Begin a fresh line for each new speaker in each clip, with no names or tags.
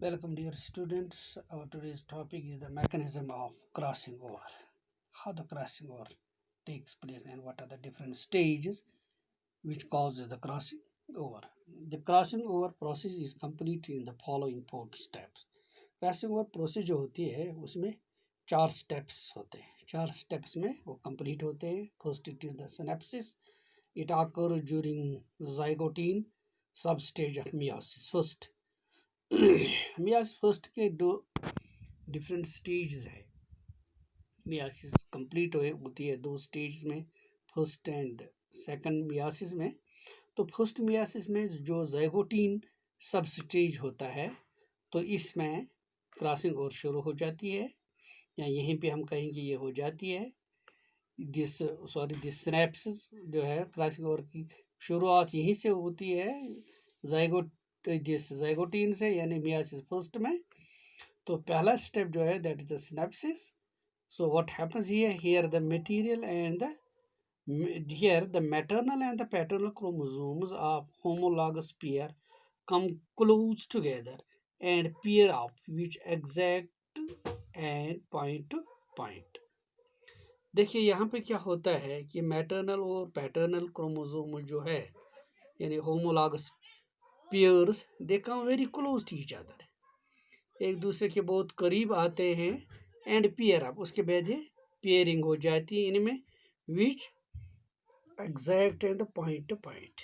Welcome, dear students. Our today's topic is the mechanism of crossing over. How the crossing over takes place and what are the different stages which causes the crossing over. The crossing over process is completed in the following 4 steps. Crossing over process जो होती है उसमें 4 steps होते हैं. 4 steps में वो complete होते हैं. First it is the synapsis. It occurs during zygotine substage of meiosis. First myiasis first के दो डिफरेंट स्टेज है. मियासिस कंप्लीट होती है 2 स्टेज में, फर्स्ट एंड सेकंड मियासिस में. तो फर्स्ट मियासिस में जो ज़ाइगोटीन सब स्टेज होता है तो इसमें क्रॉसिंग ओवर शुरू हो जाती है, या यहीं पे हम कहेंगे ये हो जाती है. दिस सिनेप्सिस जो है क्रॉसिंग ओवर की शुरुआत यहीं से होती है, ज़ाइगोटीन से, यानी मियासिस फर्स्ट में. तो पहला स्टेप जो है that is the synapses. So what happens here the material and the maternal and the paternal chromosomes of homologous pair come close together and pair up which exact and point to point. देखिए यहाँ पे क्या होता है कि maternal और paternal chromosome जो है यानी homologous pairs they come very close to each other, एक दूसरे के बहुत करीब आते हैं. एंड पेयर अप, उसके बाद ये पेयरिंग हो जाती है इनमें. Which exact end point to point,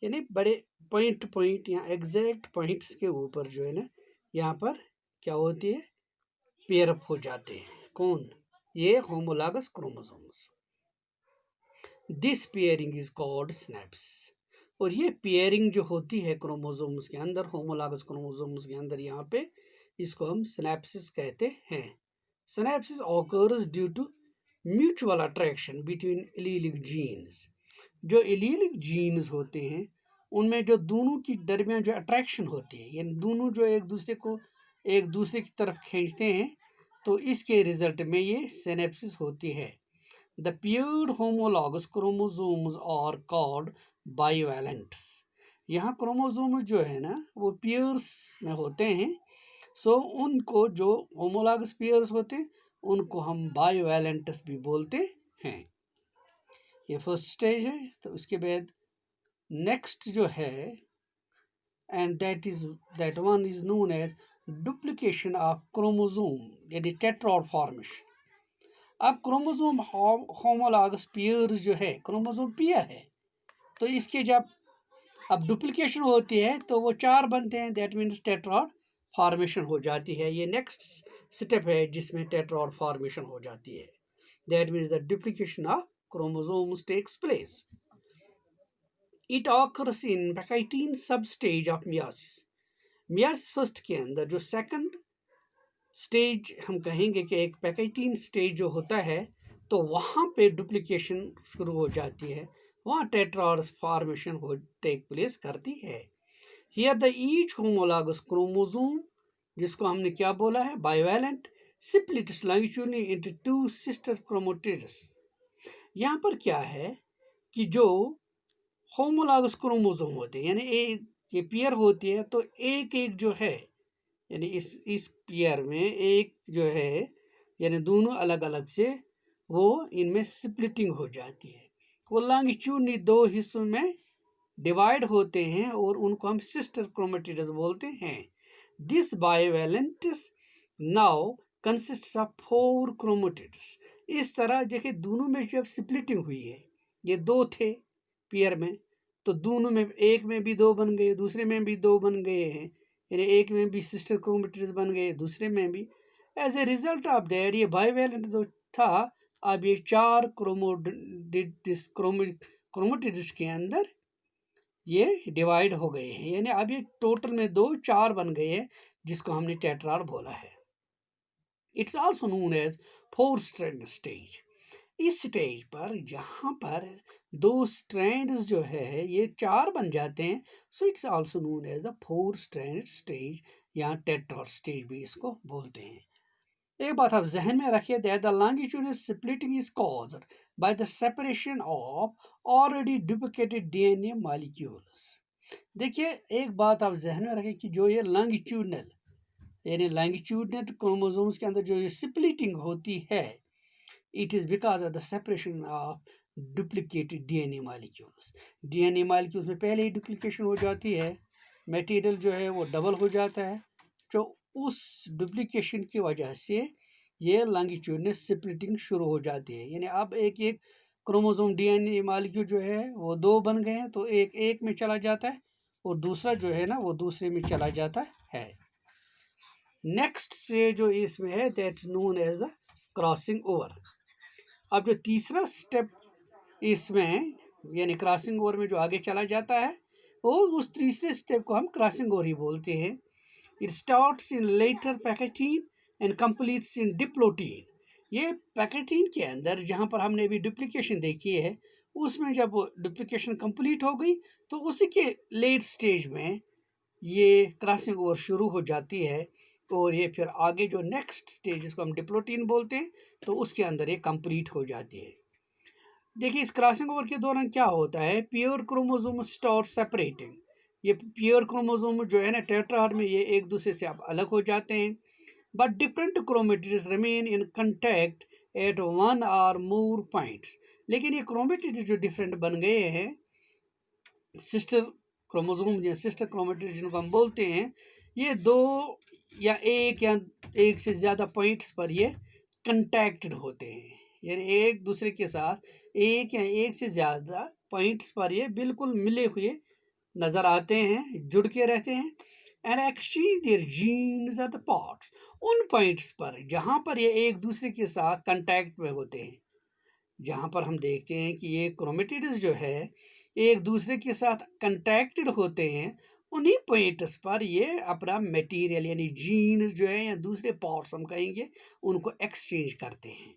यानी बड़े पॉइंट टू पॉइंट या एग्जैक्ट पॉइंट्स के ऊपर जो है ना यहाँ पर क्या होती है, पेयर अप हो जाते हैं. कौन? ये homologous chromosomes. This pairing is called synapse. और ये पेयरिंग जो होती है क्रोमोसोम्स के अंदर, होमोलॉगस क्रोमोसोम्स के अंदर, यहाँ पे इसको हम सिनेप्सिस कहते हैं. Synapsis occurs due to mutual attraction between allelic genes. जो एलीलिक जीन्स होते हैं उनमें जो दोनों की दरमियान जो अट्रैक्शन होती है, यानी दोनों जो एक दूसरे की तरफ खींचते हैं, तो इसके रिजल्ट में ये सिनेप्सिस होती है. The paired homologous chromosomes are called bivalents. यहाँ क्रोमोसोम्स जो है ना वो पेयर्स में होते हैं. सो उनको जो होमोलॉगस पेयर्स होते हैं उनको हम बाइवैलेंट्स भी बोलते हैं. ये फर्स्ट स्टेज है. तो उसके बाद नेक्स्ट जो है and that one is known as duplication of chromosome, यानी टेट्राड फॉर्मेशन. अब क्रोमोसोम होमोलॉगस पेयर्स जो है, क्रोमोसोम पेयर है, तो इसके जब अब डुप्लीकेशन होती है तो वो 4 बनते हैं. दैट मीन्स टेट्राड फॉर्मेशन हो जाती है. ये नेक्स्ट स्टेप है जिसमें टेट्राड फॉर्मेशन हो जाती है. That means the duplication of chromosomes takes place. It occurs in pachytene sub stage of meiosis. Meiosis first के अंदर जो सेकंड स्टेज हम कहेंगे कि एक पैकाइटीन स्टेज जो होता है, तो वहाँ पे डुप्लीकेशन शुरू हो जाती है, वहाँ टेट्राड्स फॉर्मेशन हो टेक प्लेस करती है. Here the each homologous chromosome, जिसको हमने क्या बोला है, bivalent, splits longitudinally into 2 sister chromatids. यहाँ पर क्या है कि जो होमोलॉगस क्रोमोसोम होते हैं, यानी ये पेयर होती है, तो एक एक जो है, यानी इस पेयर में एक जो है, यानी दोनों अलग अलग से वो इनमें स्प्लिटिंग हो जाती है. वो लॉन्गिट्यूडनली 2 हिस्सों में डिवाइड होते हैं और उनको हम सिस्टर क्रोमैटिड्स बोलते हैं. This bivalents now consists of 4 chromatids. इस तरह देखिए दोनों में जब स्प्लिटिंग हुई है, ये 2 थे पेयर में, तो दोनों में, एक में भी 2 बन गए, दूसरे में भी 2 बन गए हैं, यानी एक में भी सिस्टर क्रोमैटिड्स बन गए, दूसरे में भी. As a result of that ये बाइवैलेंट जो था, अब ये 4 क्रोमैटिड्स के अंदर ये डिवाइड हो गए हैं, यानी अब ये टोटल में 2 4 बन गए हैं, जिसको हमने टेट्राड बोला है. It's also known as 4 strand stage. इस स्टेज पर जहाँ पर 2 स्ट्रैंड्स जो है ये 4 बन जाते हैं, so it's also known as the 4 strand stage या टेट्राड स्टेज भी इसको बोलते हैं. एक बात आप जहन में रखिए, that the longitudinal splitting is caused by the separation of already duplicated DNA molecules. देखिए एक बात आप जहन में रखिए कि जो ये लॉन्गिट्यूडनल यानी लॉन्गिट्यूडनल क्रोमोसोम्स के अंदर जो ये स्प्लिटिंग होती है, it is because of the separation of duplicated DNA molecules. DNA molecules में पहले ही डुप्लीकेशन हो जाती है, मटेरियल जो है वो डबल हो जाता है, जो उस डुप्लीकेशन की वजह से ये लॉन्गिट्यूडनल स्प्लिटिंग शुरू हो जाती है। यानी अब एक एक क्रोमोसोम डीएनए मॉलिक्यूल जो है वो दो बन गए हैं, तो एक एक में चला जाता है और दूसरा जो है ना वो दूसरे में चला जाता है। नेक्स्ट से जो इसमें है that known as the crossing over. अब जो तीसरा स्टेप इसमें यानी क्रॉसिंग ओवर में जो आगे चला जाता है, वो उस तीसरे स्टेप को हम क्रॉसिंग ओवर ही बोलते हैं। It starts in later pachytene and completes in diplotene. ये पैकेटीन के अंदर जहाँ पर हमने अभी डुप्लीकेशन देखी है, उसमें जब डुप्लीकेशन कंप्लीट हो गई तो उसी के लेट स्टेज में ये क्रॉसिंग ओवर शुरू हो जाती है, और ये फिर आगे जो नेक्स्ट स्टेज जिसको हम डिप्लोटीन बोलते हैं, तो उसके अंदर ये कंप्लीट हो जाती है। देखिए इस क्रॉसिंग ओवर के दौरान क्या होता है, प्योर क्रोमोसोम स्टार्ट सेपरेटिंग। ये प्योर क्रोमोसोम जो है ना टेट्राड में, ये एक दूसरे से अब अलग हो जाते हैं, but different chromatids remain in contact at one और मोर पॉइंट्स। लेकिन ये क्रोमेटिड्स जो डिफरेंट बन गए हैं, सिस्टर क्रोमोसोम या सिस्टर क्रोमेटिड्स जिनको हम बोलते हैं, ये दो या एक से ज़्यादा पॉइंट्स पर ये कंटैक्टेड होते हैं। यानी एक दूसरे के साथ एक या एक से ज़्यादा पॉइंट्स पर ये बिल्कुल मिले हुए नज़र आते हैं, जुड़ के रहते हैं। And exchange their genes at the parts, उन पॉइंट्स पर जहाँ पर ये एक दूसरे के साथ कंटैक्ट में होते हैं, जहाँ पर हम देखते हैं कि ये क्रोमेटिड्स जो है एक दूसरे के साथ कंटैक्टेड होते हैं, उन्हीं पॉइंट्स पर ये अपना मटेरियल यानी जीन्स जो है या दूसरे पार्ट्स हम कहेंगे उनको एक्सचेंज करते हैं।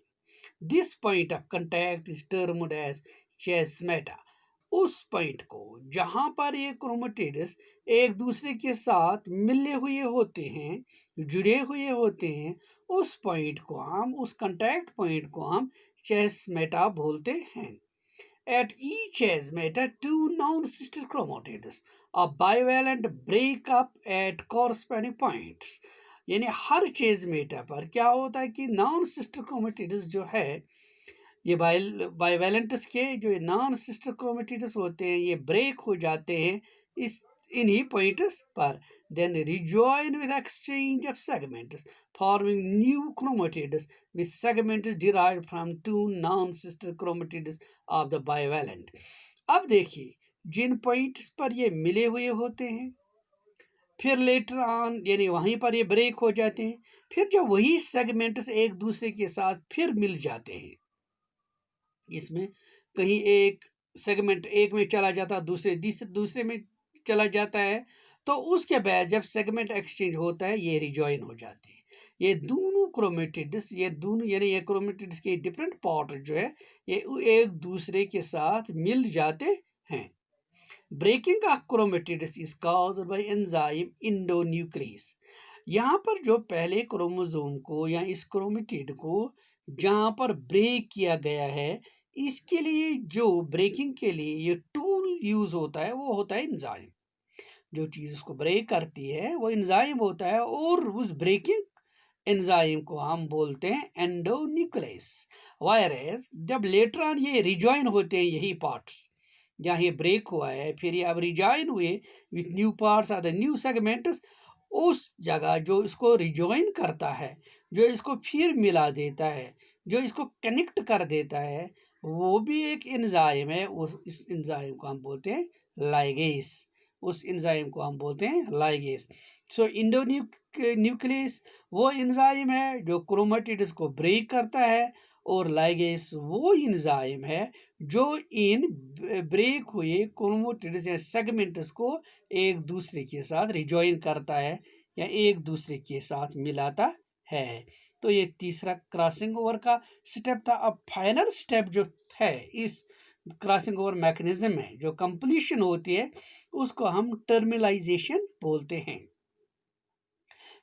This point of contact is termed as chiasmata. उस पॉइंट को जहाँ पर ये क्रोमेटिड्स एक दूसरे के साथ मिले हुए होते हैं, जुड़े हुए होते हैं, उस पॉइंट को हम, उस कंटैक्ट पॉइंट को हम चेस्मेटा बोलते हैं। At each chasmata, two non-sister chromatids are bivalent break up at corresponding points। यानी हर चेजमेटा पर क्या होता है कि नॉन सिस्टर क्रोमेटिड्स जो है, ये बाइवेलेंट्स के जो नॉन सिस्टर क्रोमेटिड्स होते हैं, ये ब्रेक हो जाते हैं इस इन्हीं पॉइंट्स पर, then rejoin with exchange of segments forming new chromatids with segments derived from two non-sister chromatids of the bivalent। अब देखिए जिन पॉइंट्स पर ये मिले हुए होते हैं, फिर लेटर ऑन यानी वहीं पर ये ब्रेक हो जाते हैं, फिर जब वही सेगमेंट्स एक दूसरे के साथ फिर मिल जाते हैं, इसमें कहीं एक सेगमेंट एक में चला जाता है, दूसरे में चला जाता है, तो उसके बाद जब सेगमेंट एक्सचेंज होता है ये रिजॉइन हो जाते हैं। ये दोनों क्रोमेटिड्स, ये दोनों यानी ये क्रोमेटिड्स के डिफरेंट पार्ट जो है ये एक दूसरे के साथ मिल जाते हैं। Breaking of chromatids is caused by enzyme endonuclease. यहाँ पर जो पहले क्रोमोसोम को या इस क्रोमेटिड को जहाँ पर ब्रेक किया गया है, इसके लिए जो ब्रेकिंग के लिए ये टूल यूज होता है वो होता है एंजाइम। जो चीज़ उसको ब्रेक करती है वो एंजाइम होता है, और उस ब्रेकिंग एंजाइम को हम बोलते हैं एंडोन्यूक्लियस। वायरस जब लेटर ऑन ये रिजॉइन होते हैं, यही पार्ट्स जहाँ ये ब्रेक हुआ है, फिर ये अब रिजॉइन हुए with new parts are the new segments, उस जगह जो इसको रिजॉइन करता है, जो इसको फिर मिला देता है, जो इसको कनेक्ट कर देता है, वो भी एक एंजाइम है। इस एंजाइम को हम बोलते हैं लाइगेस। उस एंजाइम को हम बोलते हैं लाइगेस। सो इंडोन्यूक्लियस वो एंजाइम है जो क्रोमेटिड्स को ब्रेक करता है, और लाइगेस वो एंजाइम है जो इन ब्रेक हुए क्रोमेटिड्स या सेगमेंट्स को एक दूसरे के साथ रिजॉइन करता है या एक दूसरे के साथ मिलाता है। तो ये तीसरा क्रॉसिंग ओवर का स्टेप था। अब फाइनल स्टेप जो है इस क्रॉसिंग ओवर मैकेनिज्म में जो कंप्लीशन होती है, उसको हम टर्मिनलाइजेशन बोलते हैं।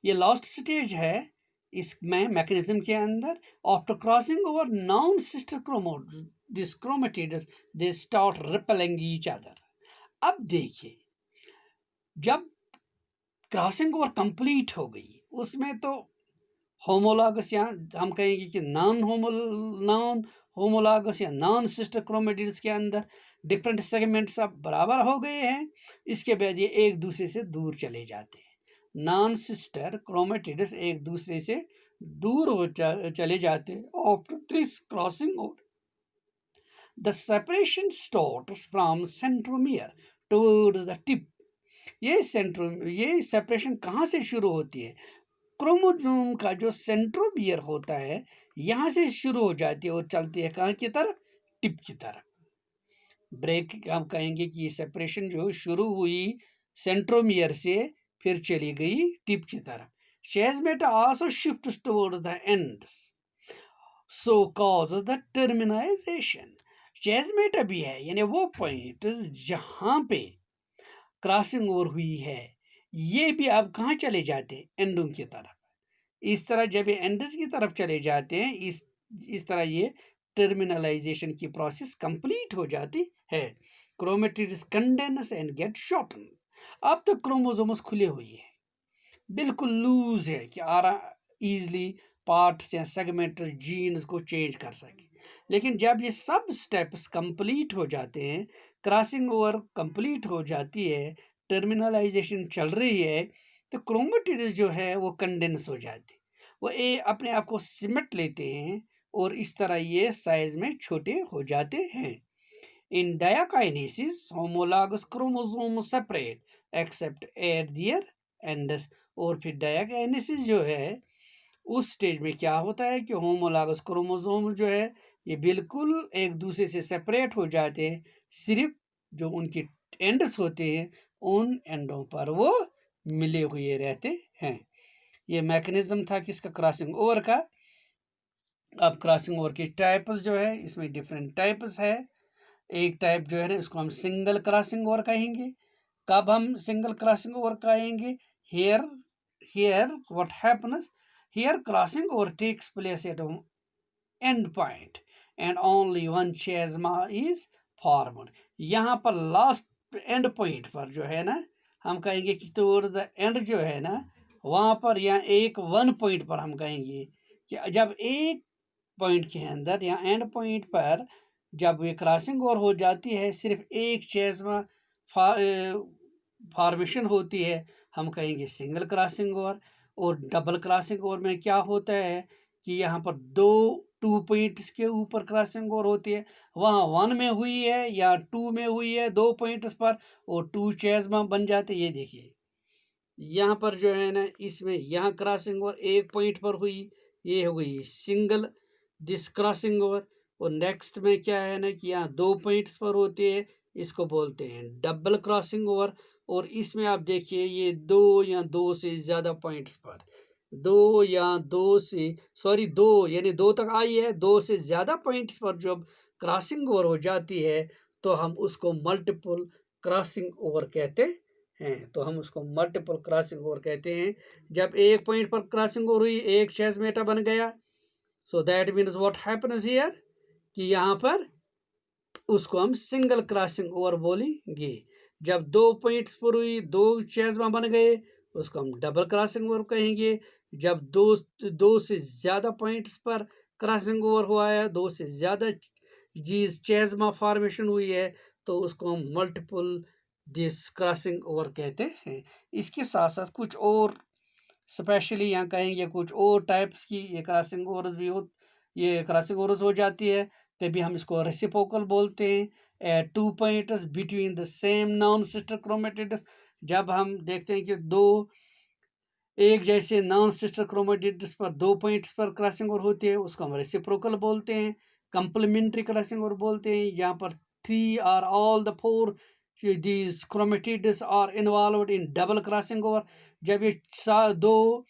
ये लास्ट स्टेज है इसमें मैकेनिज्म के अंदर। After crossing over non sister chromatids they start repelling each other. अब देखिए जब क्रॉसिंग ओवर कंप्लीट हो गई, उसमें तो होमोलॉगस, यहाँ हम कहेंगे कि नॉन होमोलॉगस या नॉन सिस्टर क्रोमेटिड्स के अंदर डिफरेंट सेगमेंट्स अब बराबर हो गए हैं, इसके बाद ये एक दूसरे से दूर चले जाते हैं। नॉन सिस्टर क्रोमेटिड्स एक दूसरे से दूर चले जाते हैं after this crossing over. The separation starts from centromere towards the tip. ये सेपरेशन कहाँ से शुरू होती है? क्रोमोसोम का जो सेंट्रोमियर होता है यहाँ से शुरू हो जाती है और चलती है कहाँ की तरफ? टिप की तरफ। ब्रेक हम कहेंगे कि ये सेपरेशन जो शुरू हुई सेंट्रोमियर से, फिर चली गई टिप की तरफ। Chasmata also shifts towards the ends, so causes the terminalization. Chasmata भी है, यानी वो पॉइंट जहाँ पे क्रॉसिंग ओवर हुई है ये भी अब कहाँ चले जाते हैं? एंडों की तरफ। इस तरह जब ये एंडस की तरफ चले जाते हैं, इस तरह ये टर्मिनलाइजेशन की प्रोसेस कंप्लीट हो जाती है। Chromatids condense and get shorten. अब तो क्रोमोसोम्स खुले हुए हैं, बिल्कुल लूज है कि इजली पार्ट्स या सेगमेंट जीन्स को चेंज कर सके। लेकिन जब ये सब स्टेप्स कंप्लीट हो जाते हैं, क्रॉसिंग ओवर कंप्लीट हो जाती है, टर्मिनलाइजेशन चल रही है, तो क्रोमेटिड्स जो है वो कंडेंस हो जाते हैं, वो अपने आप को सिमट लेते हैं और इस तरह ये साइज में छोटे हो जाते हैं। In diakinesis homologous chromosome separate except at their ends. और फिर डायाकाइनेसिस जो है उस स्टेज में क्या होता है कि होमोलॉगस क्रोमोसोम जो है ये बिल्कुल एक दूसरे से सेपरेट हो जाते हैं, सिर्फ जो उनके एंड्स होते हैं उन एंडों पर वो मिले हुए रहते हैं। ये मैकेनिज्म था किसका? क्रॉसिंग ओवर का। अब क्रॉसिंग ओवर के टाइप्स जो है इसमें डिफरेंट टाइप्स है। एक टाइप जो है ना इसको हम सिंगल क्रॉसिंग ओवर कहेंगे। कब हम सिंगल क्रॉसिंग ओवर कहेंगे? Here what happens, here crossing over takes place at end point and only one chiasma is formed. यहाँ पर लास्ट एंड पॉइंट पर जो है ना हम कहेंगे कि टुवर्ड्स द एंड जो है ना वहाँ पर या एक वन पॉइंट पर हम कहेंगे कि जब एक पॉइंट के अंदर या एंड पॉइंट पर जब ये क्रॉसिंग ओवर हो जाती है, सिर्फ एक chiasma फॉर्मेशन होती है, हम कहेंगे सिंगल क्रॉसिंग ओवर। और डबल क्रॉसिंग ओवर में क्या होता है कि यहाँ पर टू पॉइंट्स के ऊपर क्रॉसिंग ओवर होती है, वहाँ वन में हुई है या टू में हुई है, दो पॉइंट्स पर, और टू chiasma बन जाते। ये देखिए यहाँ पर जो है ना इसमें यहाँ क्रॉसिंग ओवर एक पॉइंट पर हुई, ये हो गई सिंगल दिस क्रॉसिंग ओवर। और नेक्स्ट में क्या है ना कि यहाँ दो पॉइंट्स पर होते हैं, इसको बोलते हैं डबल क्रॉसिंग ओवर। और इसमें आप देखिए ये दो या दो से ज़्यादा पॉइंट्स पर, दो या दो से दो यानी दो तक आई है, दो से ज़्यादा पॉइंट्स पर जब क्रॉसिंग ओवर हो जाती है तो हम उसको मल्टीपल क्रॉसिंग ओवर कहते हैं। तो हम उसको मल्टीपल क्रॉसिंग ओवर कहते हैं। जब एक पॉइंट पर क्रॉसिंग ओवर हुई, एक chiasma बन गया, so that means what happens here कि यहाँ पर उसको हम सिंगल क्रॉसिंग ओवर बोलेंगे। जब दो पॉइंट्स पर हुई, दो chiasma बन गए, उसको हम डबल क्रॉसिंग ओवर कहेंगे। जब दो से ज़्यादा पॉइंट्स पर क्रॉसिंग ओवर हुआ है, दो से ज़्यादा chiasma फॉर्मेशन हुई है, तो उसको हम मल्टीपल दिस क्रॉसिंग ओवर कहते हैं। इसके साथ साथ कुछ और स्पेशली यहाँ कहेंगे कुछ और टाइप्स की ये क्रॉसिंग ओवर्स भी ये क्रॉसिंग ओवर्स हो जाती है। कभी हम इसको रेसिप्रोकल बोलते हैं, two points between the same non sister chromatids. जब हम देखते हैं कि दो एक जैसे नॉन सिस्टर क्रोमेटिड्स पर दो पॉइंट्स पर क्रॉसिंग ओवर होती है, उसको हम रेसिप्रोकल बोलते हैं। कंप्लीमेंट्री क्रॉसिंग ओवर बोलते हैं। यहाँ पर थ्री और all the four these chromatids are involved in double crossing over। जब ये दो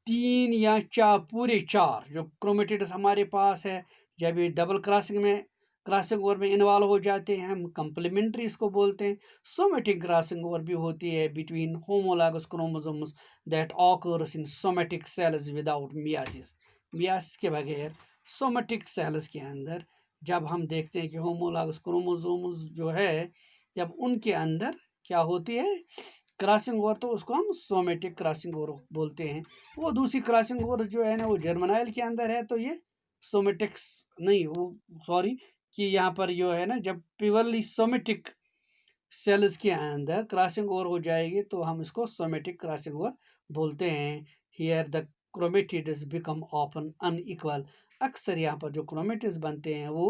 तीन या पूरे चार जो क्रोमेटिड्स हमारे पास है, जब ये डबल क्रॉसिंग ओवर में इन्वॉल्व हो जाते हैं, हम कंप्लीमेंट्री इसको बोलते हैं। सोमेटिक क्रॉसिंग ओवर भी होती है between homologous chromosomes that occurs in somatic cells without myiasis. Myiasis के बगैर सोमेटिक सेल्स के अंदर जब हम देखते हैं कि होमोलॉगस क्रोमोसोम्स जो है जब उनके अंदर क्या होती है, क्रॉसिंग ओवर, तो उसको हम सोमेटिक क्रॉसिंग ओवर बोलते हैं। वो दूसरी क्रॉसिंग ओवर जो है ना वो जर्मिनाइल के अंदर है, तो ये सोमेटिक्स नहीं, वो सॉरी कि यहाँ पर जो है ना जब प्योरली सोमेटिक सेल्स के अंदर क्रॉसिंग ओवर हो जाएगी तो हम इसको सोमेटिक क्रॉसिंग ओवर बोलते हैं। Here the chromatids become often unequal. अक्सर यहाँ पर जो क्रोमेटिड्स बनते हैं वो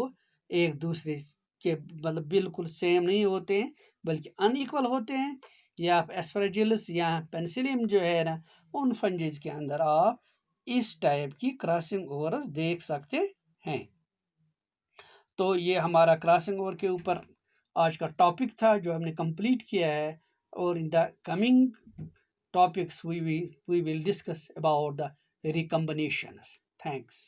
एक दूसरे के मतलब बिल्कुल सेम नहीं होते हैं, बल्कि अनइक्वल होते हैं। या आप एस्परजिलस या पेनिसिलियम जो है ना, उन फंजीज के अंदर आप इस टाइप की क्रॉसिंग ओवर्स देख सकते हैं। तो ये हमारा क्रॉसिंग ओवर के ऊपर आज का टॉपिक था जो हमने कंप्लीट किया है। और in the coming topics we will discuss about the recombinations. Thanks.